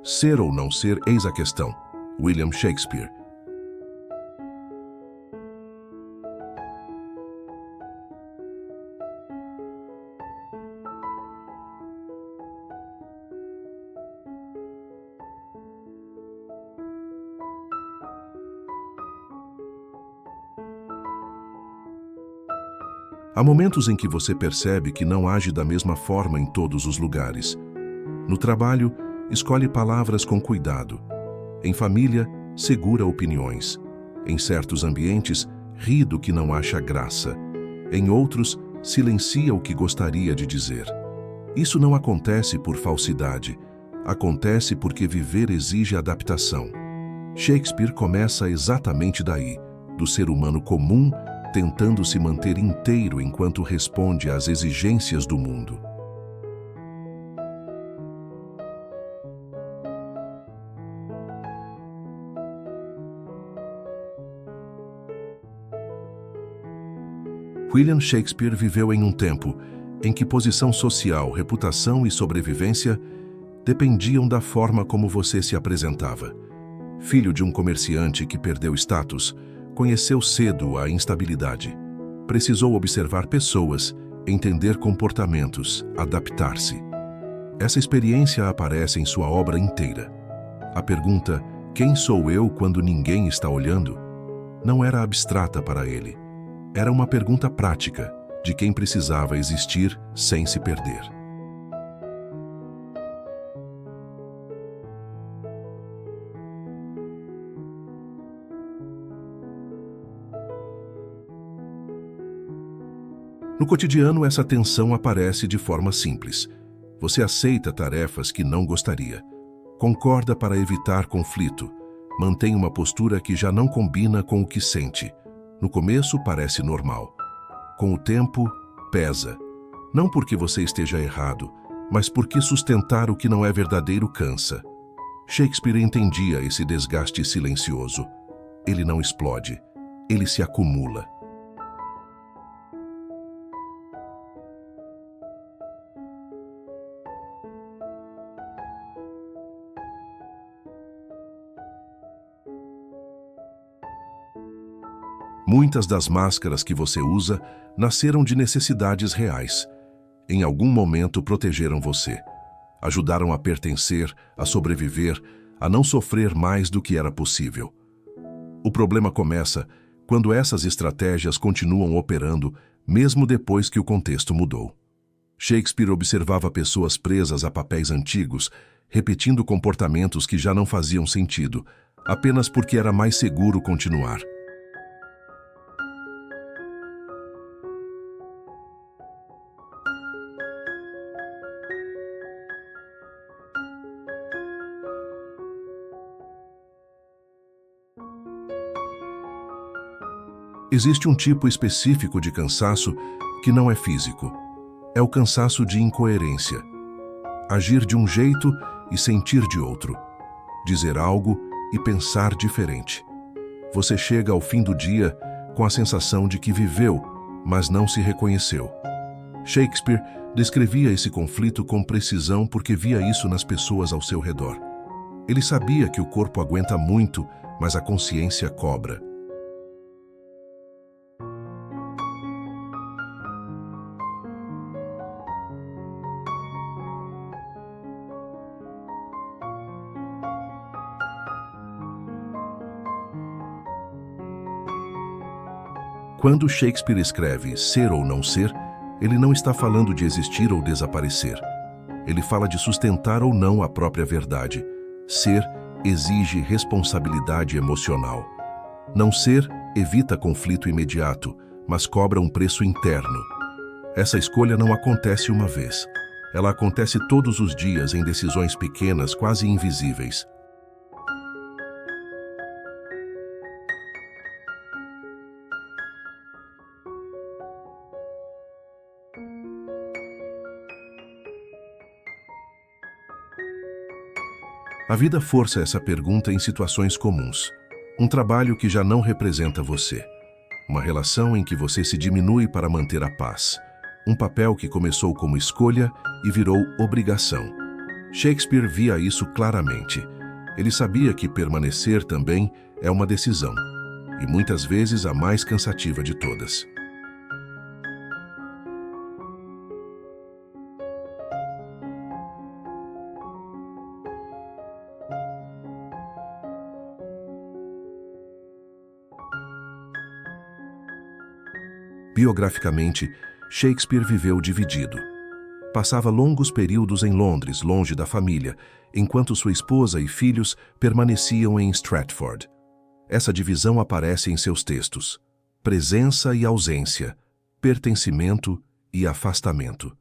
Ser ou não ser, eis a questão. William Shakespeare. Há momentos em que você percebe que não age da mesma forma em todos os lugares. No trabalho, escolhe palavras com cuidado. Em família, segura opiniões. Em certos ambientes, ri do que não acha graça. Em outros, silencia o que gostaria de dizer. Isso não acontece por falsidade. Acontece porque viver exige adaptação. Shakespeare começa exatamente daí, do ser humano comum, tentando se manter inteiro enquanto responde às exigências do mundo. William Shakespeare viveu em um tempo em que posição social, reputação e sobrevivência dependiam da forma como você se apresentava. Filho de um comerciante que perdeu status, conheceu cedo a instabilidade. Precisou observar pessoas, entender comportamentos, adaptar-se. Essa experiência aparece em sua obra inteira. A pergunta, quem sou eu quando ninguém está olhando? Não era abstrata para ele. Era uma pergunta prática, de quem precisava existir sem se perder. No cotidiano, essa tensão aparece de forma simples. Você aceita tarefas que não gostaria. Concorda para evitar conflito. Mantém uma postura que já não combina com o que sente. No começo, parece normal. Com o tempo, pesa. Não porque você esteja errado, mas porque sustentar o que não é verdadeiro cansa. Shakespeare entendia esse desgaste silencioso. Ele não explode. Ele se acumula. Muitas das máscaras que você usa nasceram de necessidades reais. Em algum momento protegeram você. Ajudaram a pertencer, a sobreviver, a não sofrer mais do que era possível. O problema começa quando essas estratégias continuam operando, mesmo depois que o contexto mudou. Shakespeare observava pessoas presas a papéis antigos, repetindo comportamentos que já não faziam sentido, apenas porque era mais seguro continuar. Existe um tipo específico de cansaço que não é físico. É o cansaço de incoerência. Agir de um jeito e sentir de outro. Dizer algo e pensar diferente. Você chega ao fim do dia com a sensação de que viveu, mas não se reconheceu. Shakespeare descrevia esse conflito com precisão porque via isso nas pessoas ao seu redor. Ele sabia que o corpo aguenta muito, mas a consciência cobra. Quando Shakespeare escreve ser ou não ser, ele não está falando de existir ou desaparecer. Ele fala de sustentar ou não a própria verdade. Ser exige responsabilidade emocional. Não ser evita conflito imediato, mas cobra um preço interno. Essa escolha não acontece uma vez. Ela acontece todos os dias em decisões pequenas, quase invisíveis. A vida força essa pergunta em situações comuns. Um trabalho que já não representa você. Uma relação em que você se diminui para manter a paz. Um papel que começou como escolha e virou obrigação. Shakespeare via isso claramente. Ele sabia que permanecer também é uma decisão, e muitas vezes a mais cansativa de todas. Biograficamente, Shakespeare viveu dividido. Passava longos períodos em Londres, longe da família, enquanto sua esposa e filhos permaneciam em Stratford. Essa divisão aparece em seus textos: presença e ausência, pertencimento e afastamento.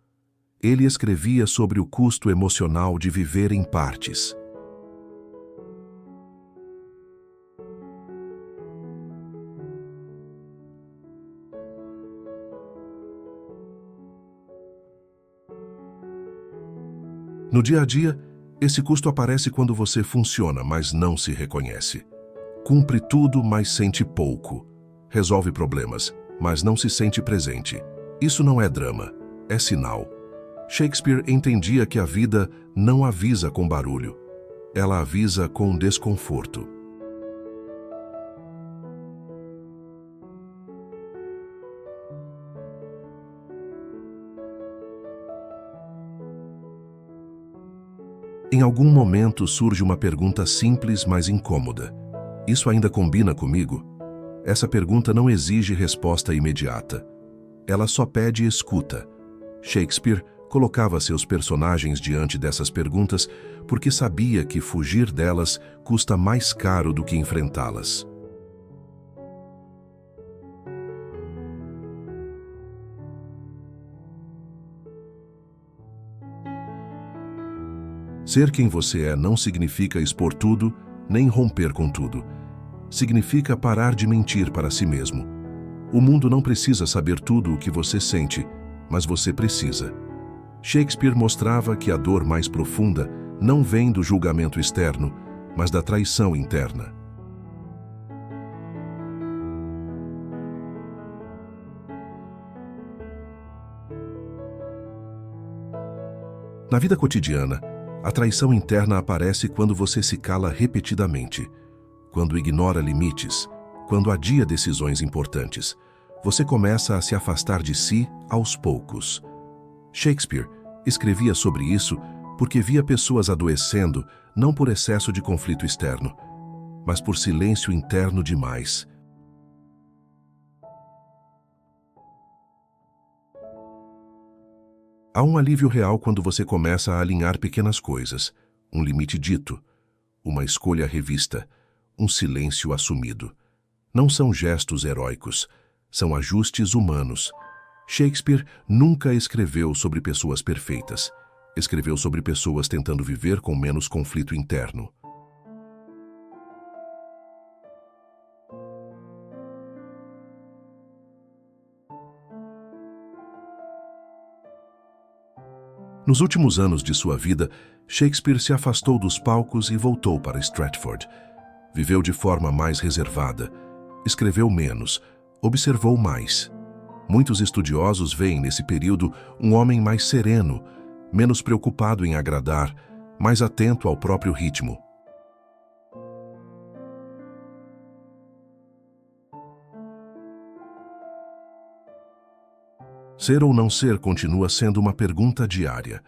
Ele escrevia sobre o custo emocional de viver em partes. No dia a dia, esse custo aparece quando você funciona, mas não se reconhece. Cumpre tudo, mas sente pouco. Resolve problemas, mas não se sente presente. Isso não é drama, é sinal. Shakespeare entendia que a vida não avisa com barulho. Ela avisa com desconforto. Em algum momento surge uma pergunta simples, mas incômoda. Isso ainda combina comigo? Essa pergunta não exige resposta imediata. Ela só pede escuta. Shakespeare colocava seus personagens diante dessas perguntas porque sabia que fugir delas custa mais caro do que enfrentá-las. Ser quem você é não significa expor tudo, nem romper com tudo. Significa parar de mentir para si mesmo. O mundo não precisa saber tudo o que você sente, mas você precisa. Shakespeare mostrava que a dor mais profunda não vem do julgamento externo, mas da traição interna. Na vida cotidiana, a traição interna aparece quando você se cala repetidamente, quando ignora limites, quando adia decisões importantes. Você começa a se afastar de si aos poucos. Shakespeare escrevia sobre isso porque via pessoas adoecendo não por excesso de conflito externo, mas por silêncio interno demais. Há um alívio real quando você começa a alinhar pequenas coisas, um limite dito, uma escolha revista, um silêncio assumido. Não são gestos heróicos, são ajustes humanos. Shakespeare nunca escreveu sobre pessoas perfeitas. Escreveu sobre pessoas tentando viver com menos conflito interno. Nos últimos anos de sua vida, Shakespeare se afastou dos palcos e voltou para Stratford. Viveu de forma mais reservada, escreveu menos, observou mais. Muitos estudiosos veem nesse período um homem mais sereno, menos preocupado em agradar, mais atento ao próprio ritmo. Ser ou não ser continua sendo uma pergunta diária.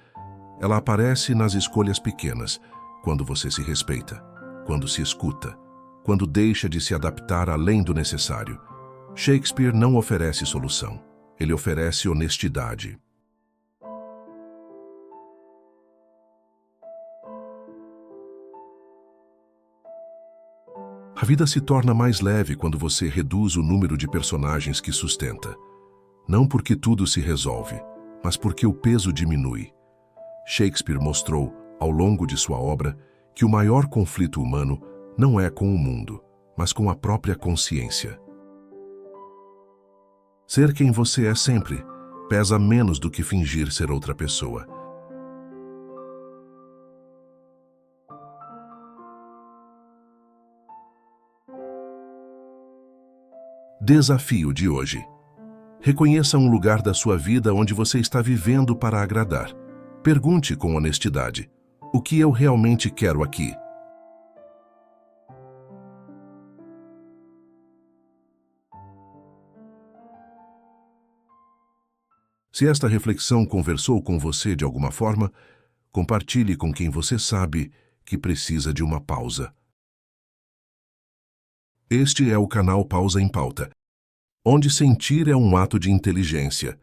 Ela aparece nas escolhas pequenas, quando você se respeita, quando se escuta, quando deixa de se adaptar além do necessário. Shakespeare não oferece solução, ele oferece honestidade. A vida se torna mais leve quando você reduz o número de personagens que sustenta. Não porque tudo se resolve, mas porque o peso diminui. Shakespeare mostrou, ao longo de sua obra, que o maior conflito humano não é com o mundo, mas com a própria consciência. Ser quem você é sempre pesa menos do que fingir ser outra pessoa. Desafio de hoje. Reconheça um lugar da sua vida onde você está vivendo para agradar. Pergunte com honestidade: O que eu realmente quero aqui? Se esta reflexão conversou com você de alguma forma, compartilhe com quem você sabe que precisa de uma pausa. Este é o canal Pausa em Pauta, onde sentir é um ato de inteligência.